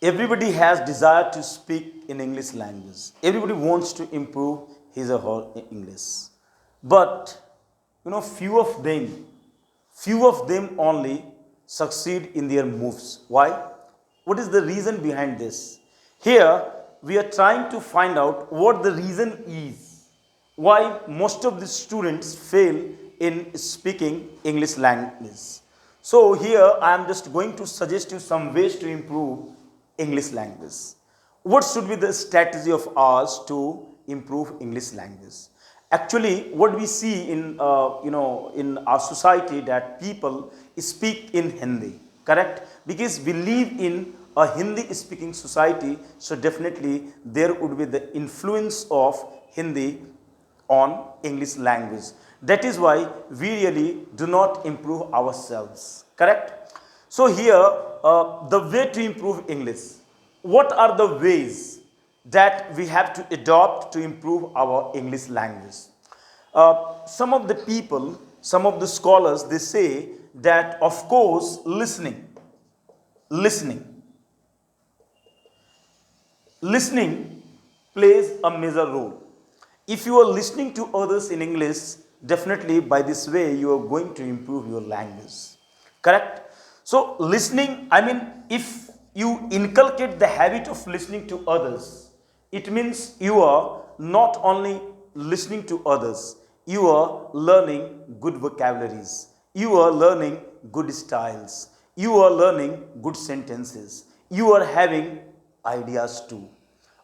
Everybody has desire to speak in English language. Everybody wants to improve his or her English. But few of them only succeed in their moves. Why? What is the reason behind this? Here we are trying to find out what the reason is why most of the students fail in speaking English language. So here I am just going to suggest you some ways to improve English language. What should be the strategy of ours to improve English language? Actually, what we see in our society, that people speak in Hindi, correct? Because we live in a Hindi speaking society, so definitely there would be the influence of Hindi on English language. That is why we really do not improve ourselves, correct? So here, the way to improve English, what are the ways that we have to adopt to improve our English language? Some of the people, some of the scholars, they say that of course listening listening plays a major role. If you are listening to others in English, definitely by this way you are going to improve your language, correct? So listening, I mean, if you inculcate the habit of listening to others, it means you are not only listening to others, you are learning good vocabularies, you are learning good styles, you are learning good sentences, you are having ideas too,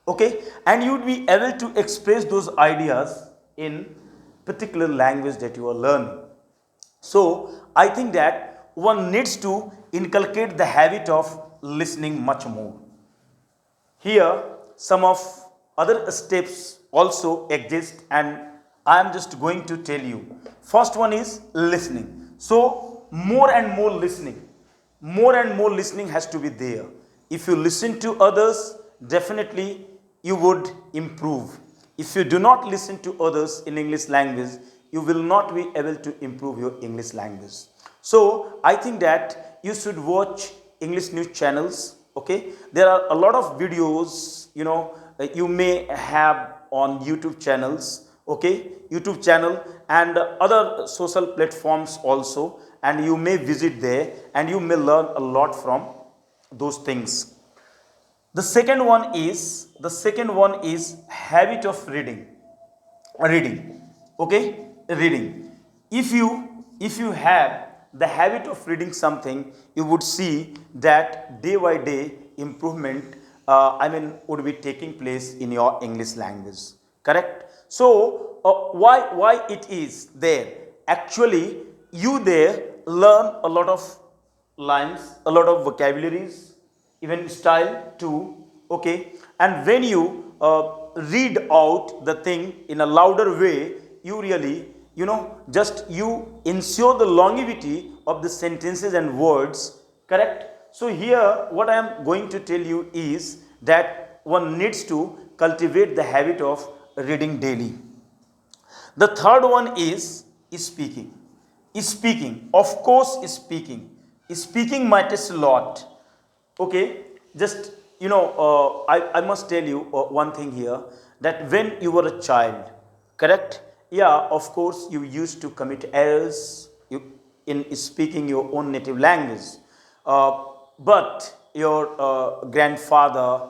okay? And you would be able to express those ideas in particular language that you are learning. So I think that one needs to inculcate the habit of listening much more. Here some of other steps also exist, and I am just going to tell you. First one is listening. So more and more listening has to be there. If you listen to others, definitely you would improve. If you do not listen to others in English language, you will not be able to improve your English language. So I think that you should watch English news channels, okay? There are a lot of videos, you may have on YouTube channels, okay? YouTube channel and other social platforms also, and you may visit there and you may learn a lot from those things. The second one is habit of reading, okay? Reading. If you have the habit of reading something, you would see that day by day improvement, would be taking place in your English language, correct? So why it is there? Actually, you there learn a lot of lines, a lot of vocabularies, even style too, okay? And when you read out the thing in a louder way, you really, just you ensure the longevity of the sentences and words, correct? So here what I am going to tell you is that one needs to cultivate the habit of reading daily. The third one is speaking. Speaking, of course, speaking matters a lot, okay? Just I must tell you one thing here, that when you were a child, correct? Yeah, of course you used to commit errors in speaking your own native language, but your grandfather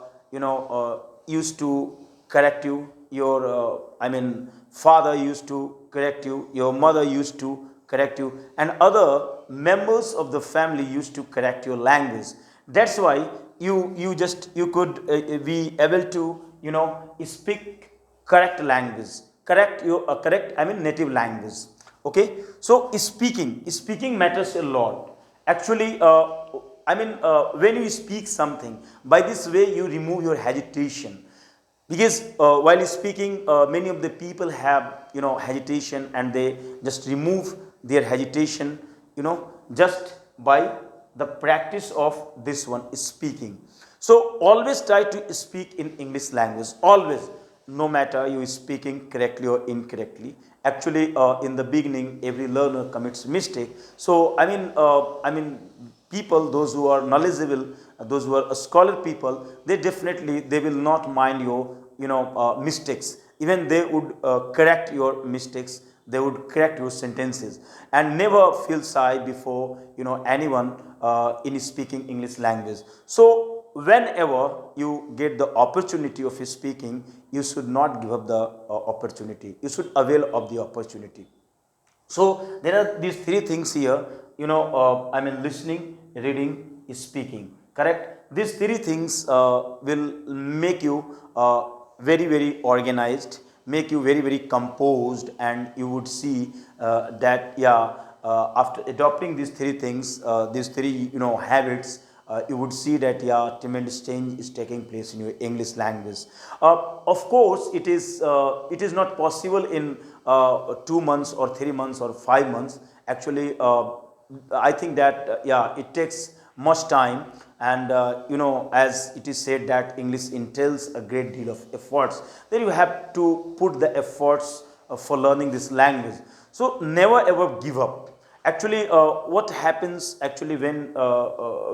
used to correct you, your father used to correct you, your mother used to correct you, and other members of the family used to correct your language. That's why you could be able to speak correct language, native language, okay? So speaking matters a lot. Actually, when you speak something, by this way you remove your hesitation. Because while speaking, many of the people have hesitation, and they just remove their hesitation just by the practice of this one, speaking. So always try to speak in English language, always, no matter you speaking correctly or incorrectly. Actually, in the beginning every learner commits mistake. So people, those who are knowledgeable, those who are scholar people, they definitely they will not mind your mistakes. Even they would correct your mistakes. They would correct your sentences, and never feel shy before anyone in speaking English language. So whenever you get the opportunity of speaking, you should not give up the opportunity. You should avail of the opportunity. So there are these three things here, listening, reading, speaking, correct? These three things will make you very, very organized, make you very, very composed, and you would see that, yeah, after adopting these three things, these three, you would see that, yeah, tremendous change is taking place in your English language. Of course, it is not possible in 2 months or 3 months or 5 months. Actually, I think that, yeah, it takes much time, and as it is said that English entails a great deal of efforts. Then you have to put the efforts for learning this language. So never ever give up. Actually, what happens actually when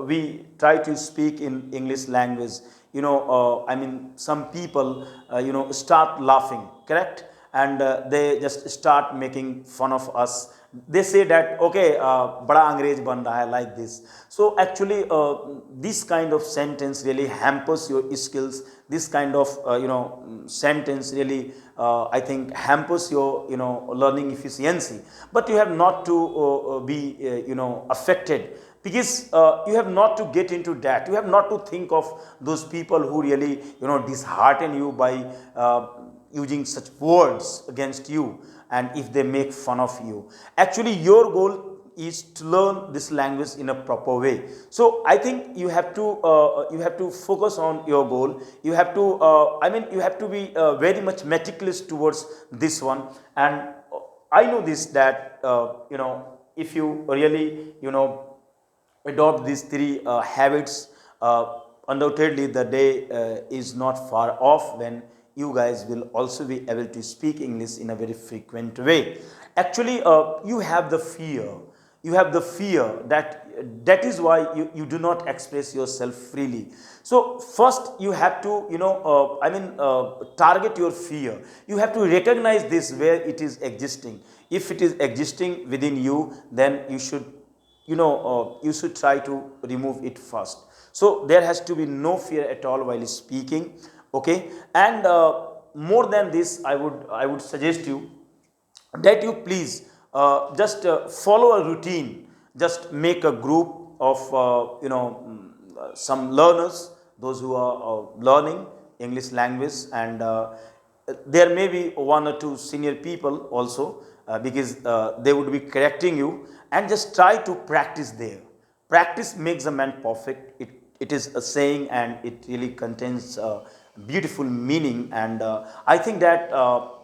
we try to speak in English language, some people, start laughing, correct? And they just start making fun of us. They say that, okay, bada अंग्रेज ban raha hai, like this. So actually, this kind of sentence really hampers your skills. This kind of sentence really, I think, hampers your learning efficiency. But you have not to be affected, because you have not to get into that. You have not to think of those people who really dishearten you by using such words against you, and if they make fun of you. Actually, your goal is to learn this language in a proper way. So I think you have to focus on your goal. You have to you have to be very much meticulous towards this one. And I know this, that if you really adopt these three habits, undoubtedly the day is not far off when you guys will also be able to speak English in a very frequent way. Actually, you have the fear. You have the fear that is why you do not express yourself freely. So first you have to target your fear. You have to recognize this where it is existing. If it is existing within you, then you should you should try to remove it first. So there has to be no fear at all while speaking. Okay, and more than this, I would suggest you that you please just follow a routine. Just make a group of some learners, those who are learning English language, and there may be one or two senior people also, because they would be correcting you, and just try to practice there. Practice makes a man perfect. It is a saying, and it really contains beautiful meaning. And I think that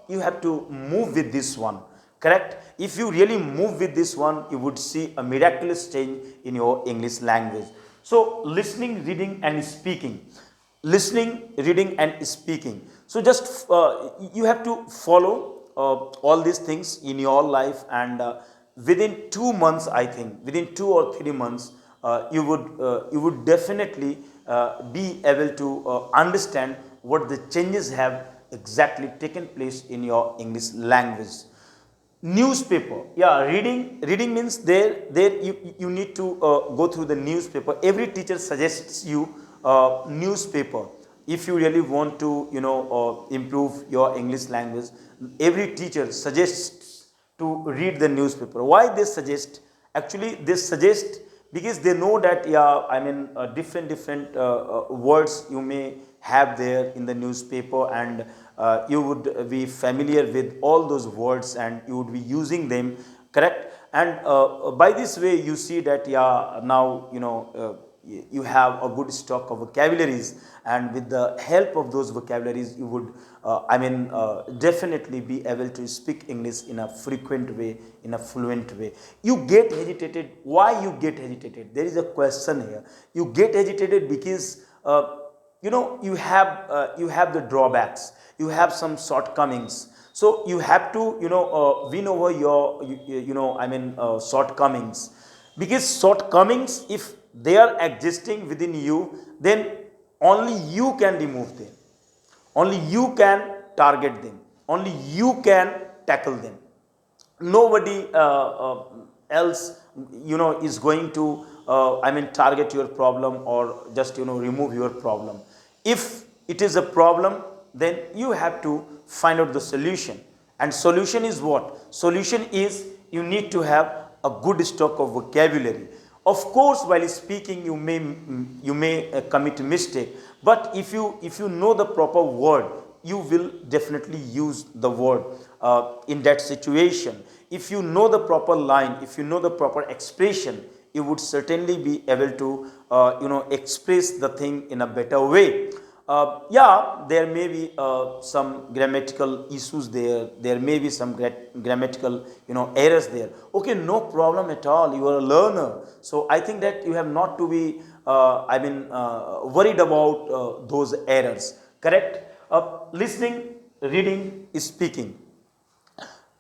you have to move with this one, correct? If you really move with this one, you would see a miraculous change in your English language. So listening, reading, and speaking. Listening, reading, and speaking. So just you have to follow all these things in your life, and within 2 months, I think within 2 or 3 months, you would definitely be able to understand what the changes have exactly taken place in your English language. Newspaper, yeah, reading means there you need to go through the newspaper. Every teacher suggests you newspaper. If you really want to improve your English language, every teacher suggests to read the newspaper. Why they suggest? Actually, they suggest because they know that, yeah, different words you may have there in the newspaper, and you would be familiar with all those words, and you would be using them, correct? And by this way you see that, yeah, now you have a good stock of vocabularies, and with the help of those vocabularies you would definitely be able to speak English in a frequent way, in a fluent way. You get agitated. Why you get agitated? There is a question here. You get agitated because you have the drawbacks, you have some shortcomings. So you have to win over your shortcomings, because shortcomings, if they are existing within you, then only you can remove them. Only you can target them. Only you can tackle them. Nobody else, is going to, target your problem or just, remove your problem. If it is a problem, then you have to find out the solution. And solution is what? Solution is you need to have a good stock of vocabulary. Of course, while speaking, you may commit mistake, but if you know the proper word, you will definitely use the word in that situation. If you know the proper line, if you know the proper expression, you would certainly be able to express the thing in a better way. Yeah, there may be some grammatical issues there. There may be some grammatical errors there. Okay, no problem at all. You are a learner, so I think that you have not to be worried about those errors. Correct? Listening, reading, speaking.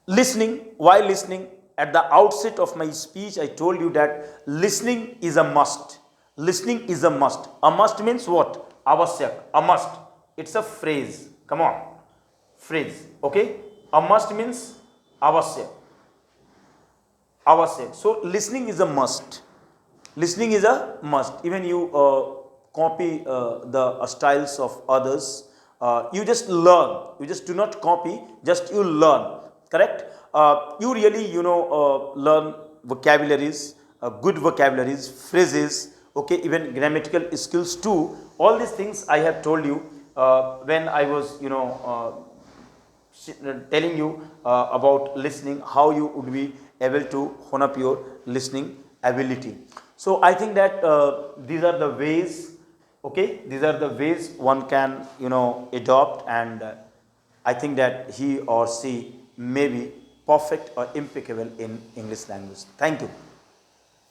Listening, while listening, at the outset of my speech, I told you that listening is a must. Listening is a must. A must means what? Avasyak. A must. It's a phrase. Come on. Phrase. Okay? A must means avasyak. Avasyak. So, listening is a must. Listening is a must. Even you copy the styles of others, you just learn. You just do not copy, just you learn. Correct? You really learn vocabularies, good vocabularies, phrases, okay, even grammatical skills too. All these things I have told you when I was telling you about listening, how you would be able to hone up your listening ability. So I think that these are the ways, okay, these are the ways one can adopt, and I think that he or she may be perfect or impeccable in English language. Thank you.